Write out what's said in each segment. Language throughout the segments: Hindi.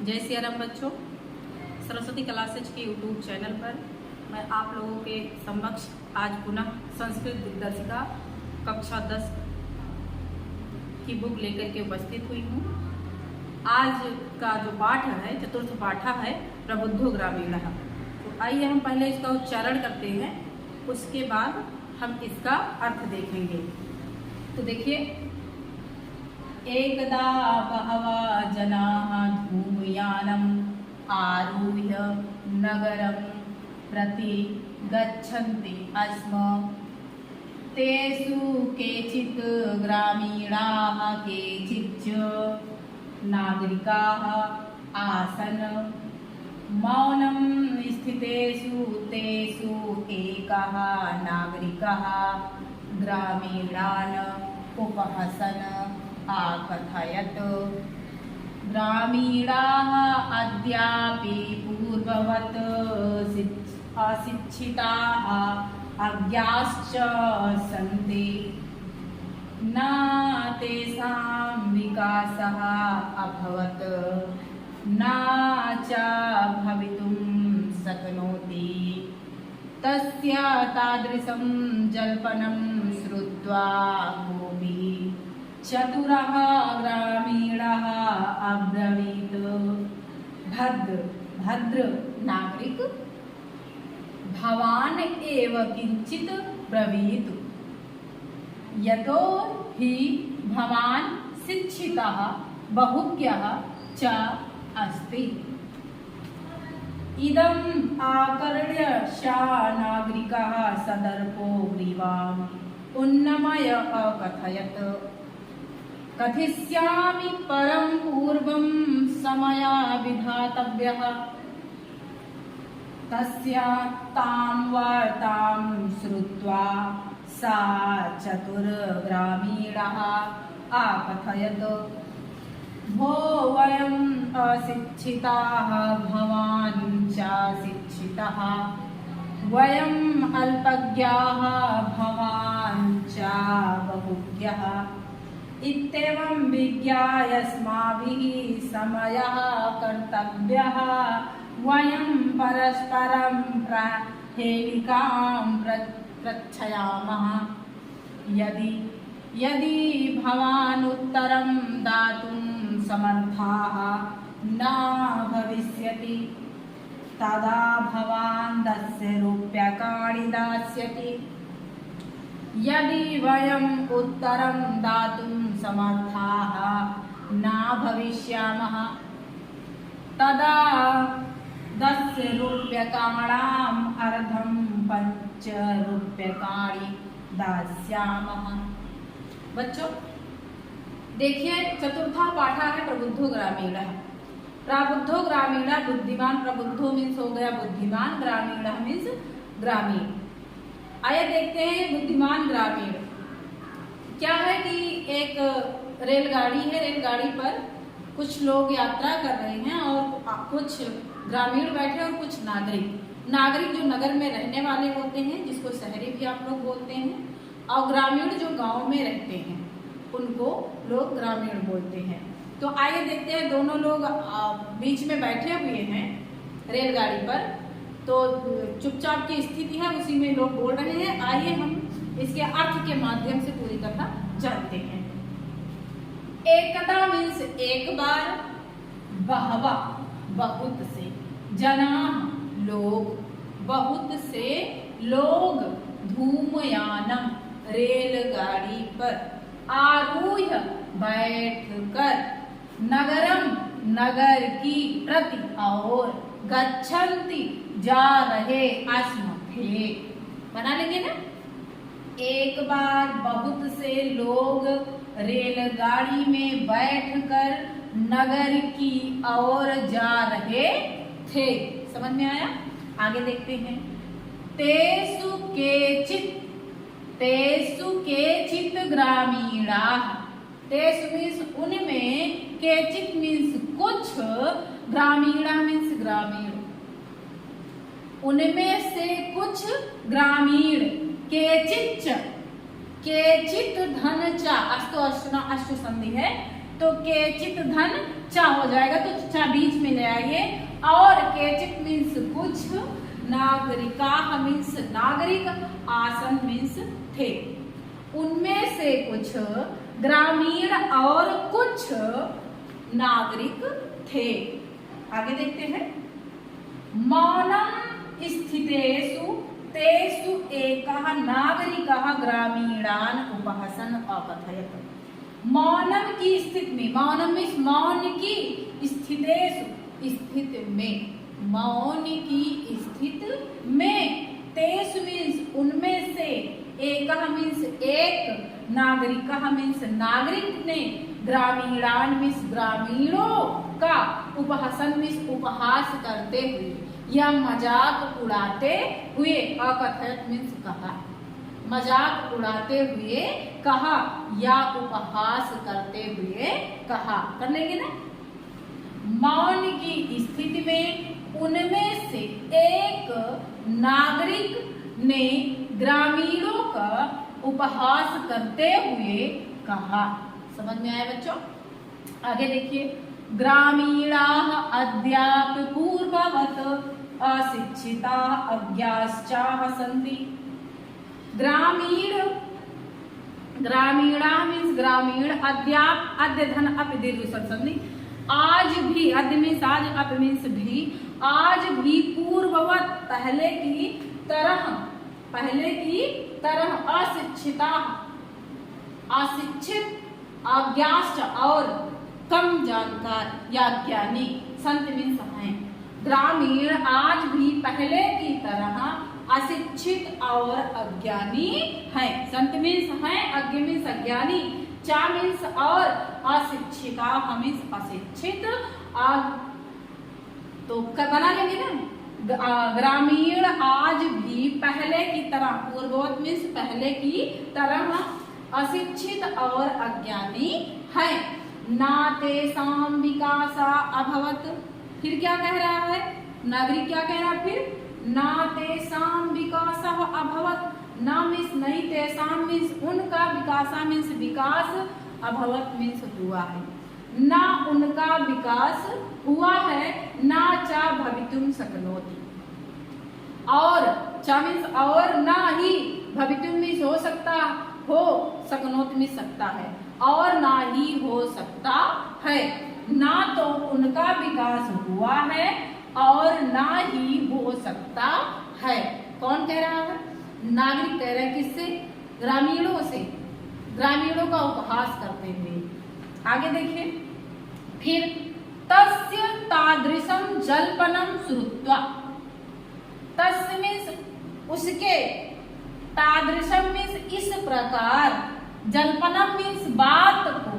जय सिया राम बच्चों। सरस्वती क्लासेज के यूट्यूब चैनल पर मैं आप लोगों के समक्ष आज पुनः संस्कृत दिग्दर्शिका कक्षा 10 की बुक लेकर के उपस्थित हुई हूँ। आज का जो पाठ है, चतुर्थ पाठ है प्रबुद्धो ग्रामीणः। तो आइए हम पहले इसका उच्चारण करते हैं, उसके बाद हम इसका अर्थ देखेंगे। तो देखिए, एकदा बहवः जनाः धूमयानम् आरुह्य नगरं प्रति गच्छन्ति स्म। तेषु केचित् ग्रामीणाः केचिच्च नागरिकाः आसन्। मौनं स्थितेषु तेषु एकः नागरिकः ग्रामीणान् उपहसन् आकथयत्, ग्रामीणाः अद्यापि पूर्ववत् अशिक्षिताः अज्ञाश्च सन्ति। न तेषां विकासः अभवत्, न च भवितुं शक्नोति। तस्य तादृशं जल्पनं श्रुत्वा कोऽपि चतुरः ग्रामीणः अब्रवीत्, भद्र नागरिक, भवान् एव किंचित ब्रवीतु, यतो हि भवान् शिक्षितः बहुज्ञः च अस्ति। इदम् आकर्ण्य सा नागरिकः सदर्पो ग्रीवाम् उन्नमय अकथयत्, कथिष्यामि परं पूर्वं समयः विधातव्यः। तस्य तां वार्तां श्रुत्वा सा चतुर्ग्रामीणः आकथयत्, भो वयम् अशिक्षिताः, भवान् च शिक्षितः। वयम् अल्पज्ञाः, भवान् च बहुज्ञः। इत्येवं विज्ञाय अस्माभिः समयः कर्तव्यः। वयं परस्परं हेलिकां प्रच्छयामः। यदि भवान् उत्तरं दातुं समर्थाः न भविष्यति, तदा भवान् 10 रूप्यकाणि दास्यति। यदि वयम् उत्तरं दातुं समर्थाः न भविष्यामः, तदा 10 रूप्यकाणाम् अर्धं 5 रूप्यकाणि दास्यामः। बच्चों देखिए, चतुर्था पाठा है प्रबुद्धो ग्रामीणः। प्रबुद्धो ग्रामीणः बुद्धिमान, प्रबुद्धो मीन्स हो गया बुद्धिमान, ग्रामीणः मीन्स ग्रामीण। आइए देखते हैं बुद्धिमान ग्रामीण क्या है। कि एक रेलगाड़ी है, रेलगाड़ी पर कुछ लोग यात्रा कर रहे हैं और कुछ ग्रामीण बैठे और कुछ नागरिक जो नगर में रहने वाले होते हैं, जिसको शहरी भी आप लोग बोलते हैं, और ग्रामीण जो गांव में रहते हैं उनको लोग ग्रामीण बोलते हैं। तो आइए देखते हैं, दोनों लोग बीच में बैठे हुए हैं रेलगाड़ी पर। तो चुपचाप की स्थिति है, उसी में लोग बोल रहे हैं। आइए हम इसके अर्थ के माध्यम से पूरी कथा जानते हैं। एकदा मीन्स एक बार, बहवा बहुत से, जना लोग, बहुत से लोग, धूमयानम रेलगाड़ी पर, आरूह्य बैठकर, नगरम नगर की, प्रति और, गच्छन्ति जा रहे, अस्म थे। बना लेंगे ना। एक बार बहुत से लोग रेलगाड़ी में बैठकर नगर की ओर जा रहे थे। समझ में आया? आगे देखते हैं। तेषु केचित् ग्रामीणाः। तेषु मीन्स उनमें, केचित् मीन्स कुछ, ग्रामीणा मीन्स ग्रामीण। उनमें से कुछ ग्रामीण, केचित् केचित् धन च अस्तु अश्नु संधि है। तो केचित धन चा हो जाएगा, तो चा बीच में ले आइए। और केचित मीन्स कुछ, नागरिकाः मीन्स नागरिक, आसन मीन्स थे। उनमें से कुछ ग्रामीण और कुछ नागरिक थे। आगे देखते हैं। मौनम स्थितेषु तेषु एकः नागरिकः ग्रामीणान् उपहसन अकथयत्। मौनम की स्थिति में, मौनम मीन्स मौन की, स्थितेषु स्थिति में, मौन की स्थिति में, तेषु मीन्स उनमें से, एकः मीन्स एक, नागरिकः मीन्स नागरिक ने, ग्रामीणान मीन्स ग्रामीणों का, उपहसन मीन्स उपहास करते हुए या मजाक उड़ाते हुए, अकथयत मीन्स कहा, मजाक उड़ाते हुए कहा या उपहास करते हुए कहा। कर लेंगे ना। मौन की स्थिति में उनमें से एक नागरिक ने ग्रामीणों का उपहास करते हुए कहा। समझ में आया बच्चों? आगे देखिए। ग्रामीणाः अद्यापि पूर्ववत् अशिक्षिताः अज्ञाश्चाः सन्ति। ग्रामीणाः मीन्स ग्रामीण, अद्याप, अद्य धन अप दीर्घ संधि, आज भी, अद्य मीन्स आज, अप मीन्स भी, आज भी पूर्ववत पहले की तरह, पहले की तरह, अशिक्षिता, अशिक्षित, अज्ञाश्च और कम जानकार या ज्ञानी, संत मीन्स हैं। ग्रामीण आज भी पहले की तरह अशिक्षित और अज्ञानी हैं। संत मीन्स हैं, अज्ञ मीन्स अज्ञानी, चा मीन्स और, अशिक्षिता मीन्स अशिक्षित। तो बना लेंगे ना। ग्रामीण आज भी पहले की तरह, पूर्ववत मीन्स पहले की तरह, अशिक्षित और अज्ञानी है। ना तेषां विकासा अभवत्। फिर क्या कह रहा है नागरिक? क्या कह रहा है फिर? ना तेषां विकासः अभवत्। ना मीन्स नहीं, तेषां मीन्स उनका, विकासा मीन्स विकास, अभवत् मीन्स हुआ है। ना उनका विकास हुआ है, ना चा भवितुम शक्नोति। और चा मीन्स और, ना ही, भवितुम मीन्स हो सकता, हो, शक्नोति मीन्स सकता है, और ना ही हो सकता है। ना तो उनका विकास हुआ है और ना ही हो सकता है। कौन कह रहा है? नागरिक कह रहे हैं। किससे? ग्रामीणों से, ग्रामीणों का उपहास करते हुए। आगे देखिए। फिर तस्य तादृशम जल्पनम श्रुत्वा। तस्य मीन्स उसके, तादृशम मीन्स इस प्रकार, जल्पनम मीन्स बात को,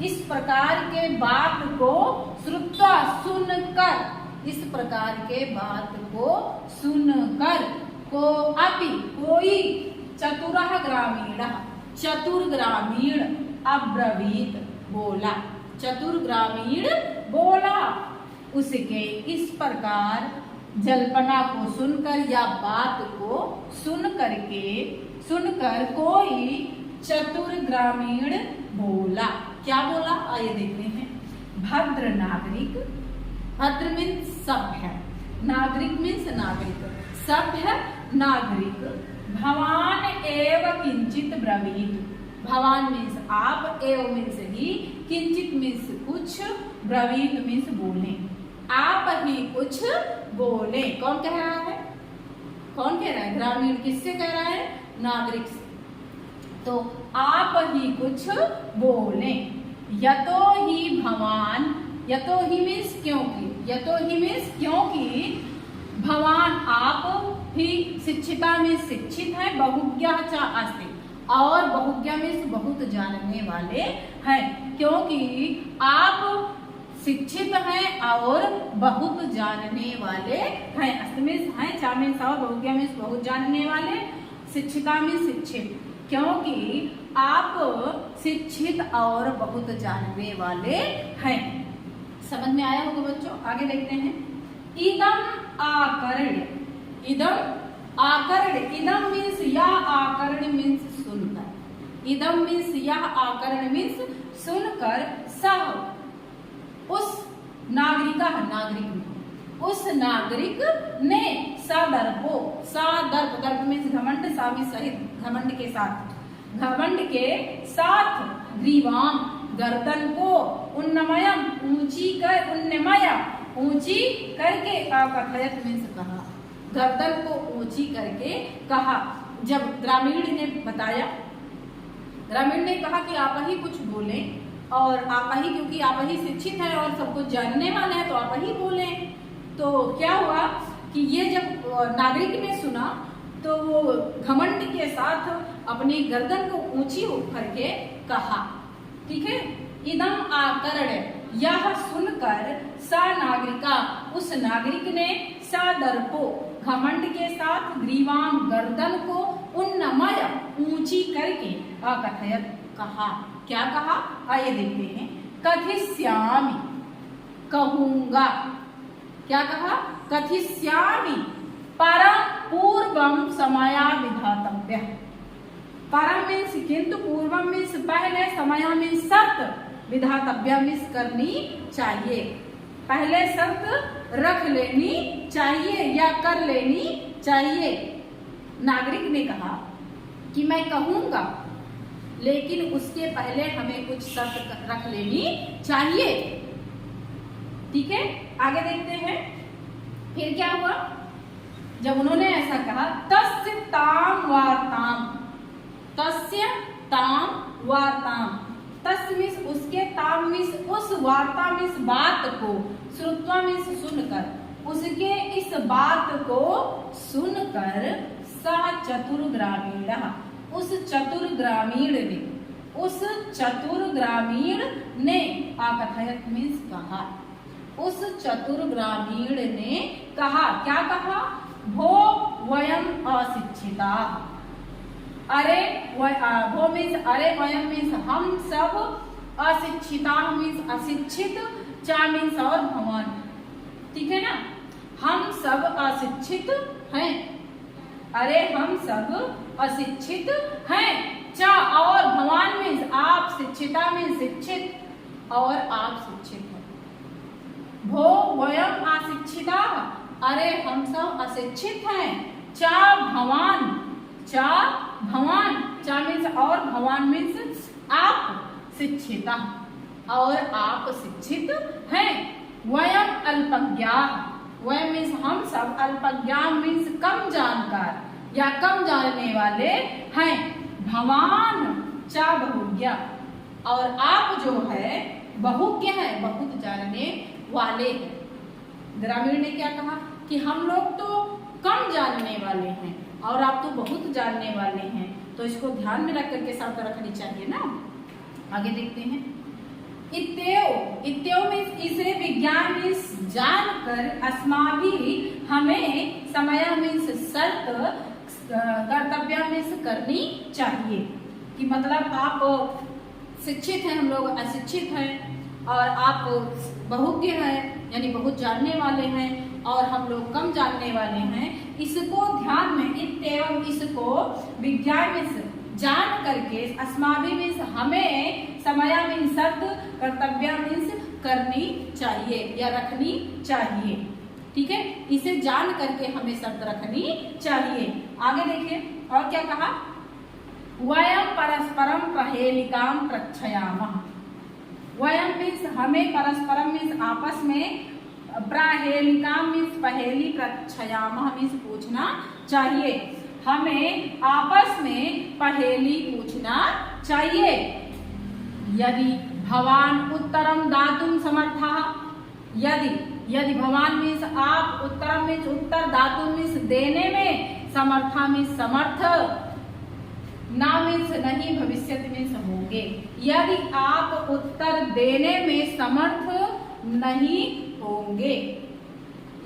इस प्रकार के बात को, श्रुत्वा सुनकर, इस प्रकार के बात को सुनकर, को अपि कोई, चतुरः ग्रामीणः, चतुर ग्रामीण, अब्रवीत बोला, चतुर ग्रामीण बोला। उसके इस प्रकार जल्पना को सुनकर या बात को सुनकर कोई चतुर ग्रामीण बोला। क्या बोला? आइए देखते हैं। भद्र नागरिक, भद्र मीन्स सभ्य, नागरिक मीन्स नागरिक, सभ्य नागरिक, भवान एव किंचित ब्रवीत। भवान मीन्स आप, एव मीन्स ही, किंचित मीन्स कुछ, ब्रवीत मीन्स बोले, आप ही कुछ बोले। कौन कह रहा है? कौन कह रहा है? ग्रामीण। किससे कह रहा है? नागरिक से। तो आप ही कुछ बोले। यतो ही भवान, यतो ही मीन्स क्योंकि, यतो ही मीन्स क्योंकि, भवान आप ही, शिक्षिता में शिक्षित है, बहुज्ञः च अस्ति, और बहुज्ञ मीन्स बहुत जानने वाले हैं। क्योंकि आप शिक्षित हैं और बहुत जानने वाले हैं। अस्ति मीन्स हैं, चा मीन्स और, बहुज्ञ मीन्स बहुत जानने वाले, शिक्षिता मीन्स शिक्षित। क्योंकि आप शिक्षित और बहुत जानने वाले हैं। समझ में आया होगा बच्चों? आगे देखते हैं। इदम आकर्ण, इदम आकर्ण, इदम मीन्स यह, आकर्ण मीन्स सुनकर, इदम मीन्स यह, आकर्ण मीन्स सुनकर सह उस उस नागरिक ने सदर्पो, दर्प मीन्स घमंड, सामी सहित घमंड के साथ ग्रीवाम गर्दन को उन्नमयम ऊंची करके कथयत मीन्स कहा, गर्दन को ऊंची करके कहा। जब ग्रामीण ने बताया, ग्रामीण ने कहा कि आप ही कुछ बोले और आप ही, क्योंकि आप ही शिक्षित हैं और सब कुछ जानने वाले हैं तो आप ही बोले। तो क्या हुआ कि ये जब नागरिक ने सुना तो वो घमंड के साथ अपनी गर्दन को ऊंची करके कहा, ठीक है। इदम आकर्ण, यह सुनकर सा नागरिका, उस नागरिक ने सदर्पो, घमंड के साथ ग्रीवाम, गर्दन को उन्नमय, ऊंची करके अकथयत, कहा। क्या कहा आइए देखते हैं। कथिष्यामि, कहूंगा। क्या कहा? कथिष्यामि परम पूर्वम समया विधातव्य। परम मीन्स किंतु, पूर्वम मीन्स पहले, समया मीन्स शर्त, विधातव्य मीन्स करनी चाहिए। पहले शर्त रख लेनी चाहिए या कर लेनी चाहिए। नागरिक ने कहा कि मैं कहूंगा, लेकिन उसके पहले हमें कुछ शर्त रख लेनी चाहिए, ठीक है। आगे देखते हैं फिर क्या हुआ। जब उन्होंने ऐसा कहा, तस्य ताम वार्ताम, तस्य ताम वार्ताम, तस्य मीन्स उसके, ताम मीन्स उस, वार्ता मीन्स बात को, श्रुत्वा मीन्स सुनकर, उसके इस बात को सुनकर सा चतुर ग्रामीण, उस चतुर ग्रामीण ने आकथयत मीन्स कहा, उस चतुर ग्रामीण ने कहा। क्या कहा? भो वयम अशिक्षिता, अरे भो मीन्स अरे, वयम मीन्स हम सब, अशिक्षिता मीन्स अशिक्षित, चा मीन्स और भवन, ठीक है ना। हम सब अशिक्षित हैं, अरे हम सब अशिक्षित हैं, चा और भवान मीन्स आप, शिक्षिता मीन्स शिक्षित और आप शिक्षित हैं। भो वयम अशिक्षिता, अरे हम सब अशिक्षित हैं, चा भवान, चा मीन्स और, भवान मीन्स आप, शिक्षिता और आप शिक्षित हैं। वयम अल्पज्ञा, वयम मीन्स हम सब, अल्पज्ञा मीन्स कम जानकार या कम जानने वाले हैं। भवान चा बहुज्ञा, और आप जो है बहुज्ञ है, बहुत जानने वाले हैं। ग्रामीण ने क्या कहा कि हम लोग तो कम जानने वाले हैं और आप तो बहुत जानने वाले हैं, तो इसको ध्यान में रख करके शर्त रखनी चाहिए ना। आगे देखते हैं। इत्येव मीन्स इससे, विज्ञान मीन्स जानकर, अस्माभि हमें, समय मीन्स शर्त, कर्तव्य मीन्स करनी चाहिए। कि मतलब आप शिक्षित हैं, हम लोग अशिक्षित हैं, और आप बहुज्ञ हैं यानी बहुत जानने वाले हैं, और हम लोग कम जानने वाले हैं। इसको ध्यान में, इत्येव इसको, विज्ञान मीन्स जान करके, अस्माभि मीन्स हमें, समय मीन्स शर्त, कर्तव्य मीन्स करनी चाहिए या रखनी चाहिए, ठीक है। इसे जान करके हमें शर्त रखनी चाहिए। आगे देखिए और क्या कहा। वयम परस्परम पहेलिकाम प्रच्छयामः, वयम मीन्स हमें, परस्परम मीन्स आपस में, प्राहेलिकाम मीन्स पहेली, प्रच्छयामः मीन्स पूछना चाहिए। हमें आपस में पहेली पूछना चाहिए। यदि भवान उत्तरम दातुम समर्थः, यदि भवान मीन्स आप, उत्तरम मीन्स उत्तर, दातुम मीन्स देने में, समर्था मीन्स समर्थ, ना मीन्स नहीं, भविष्यति मीन्स होंगे। यदि आप उत्तर देने में समर्थ नहीं होंगे,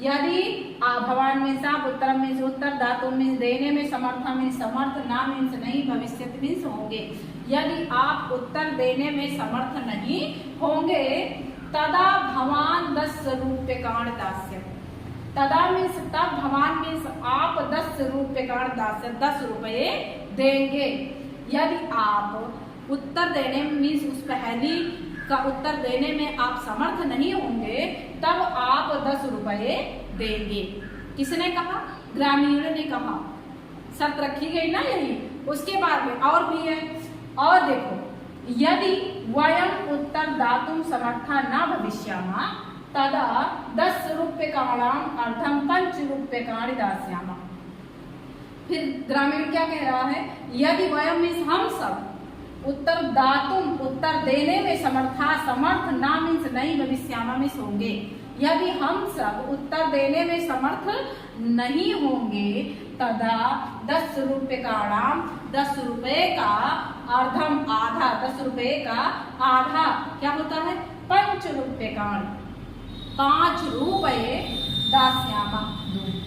यदि भवान मीन्स आप, उत्तरम मीन्स उत्तर, धातु मीन्स देने में, समर्थ मीन्स समर्थ, ना मीन्स नहीं, भविष्यति मीन्स होंगे। यदि आप उत्तर देने में समर्थ नहीं होंगे, तदा भवान 10 रूप्यकाणि दास्यति, तदा मीन्स तब, भवान मीन्स आप, 10 रूप्यकाणि दास्यति 10 रुपये देंगे। यदि आप उत्तर देने मीन्स उस पहेली का उत्तर देने में आप समर्थ नहीं होंगे तब आप 10 रुपए देंगे। किसने कहा? ग्रामीण ने कहा। शर्त रखी गई ना यही। उसके बाद में और भी है, और देखो, यदि वयम उत्तर दातुं समर्था न भविष्यामः तदा 10 रूप्यकाणाम् अर्धं 5 रूप्यकाणि दास्यामः। फिर ग्रामीण क्या कह रहा है? यदि वयम मीन्स हम सब उत्तर दातुम उत्तर देने में समर्थ ना मीन्स नहीं, भविष्यामा मीन्स होंगे। यदि हम सब उत्तर देने में समर्थ नहीं होंगे तदा 10 रूप्यकाणाम 10 रुपए का अर्धम आधा 10 रुपए का आधा क्या होता है? 5 रूप्यकाण 5 रुपए दास्यामा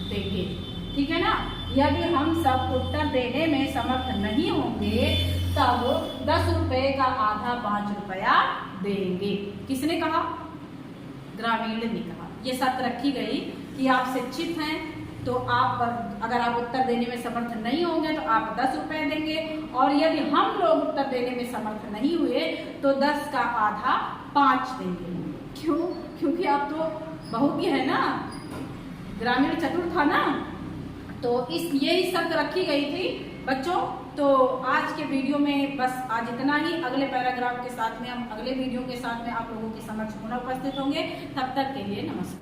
देंगे। ठीक है ना। यदि हम सब उत्तर देने में समर्थ नहीं होंगे तब 10 रुपए का आधा 5 रुपया देंगे। किसने कहा? ग्रामीण ने कहा। ये शर्त रखी गई कि आप शिक्षित हैं तो आप अगर आप उत्तर देने में समर्थ नहीं होंगे तो आप 10 रुपए देंगे, और यदि हम लोग उत्तर देने में समर्थ नहीं हुए तो 10 का आधा 5 देंगे। क्यों? क्योंकि आप तो बहुज्ञ है ना, ग्रामीण चतुर था ना, तो इस यही शर्त रखी गई थी बच्चों। तो आज के वीडियो में बस आज इतना ही। अगले पैराग्राफ के साथ में हम अगले वीडियो के साथ में आप लोगों के समक्ष पुनः उपस्थित होंगे। तब तक के लिए नमस्कार।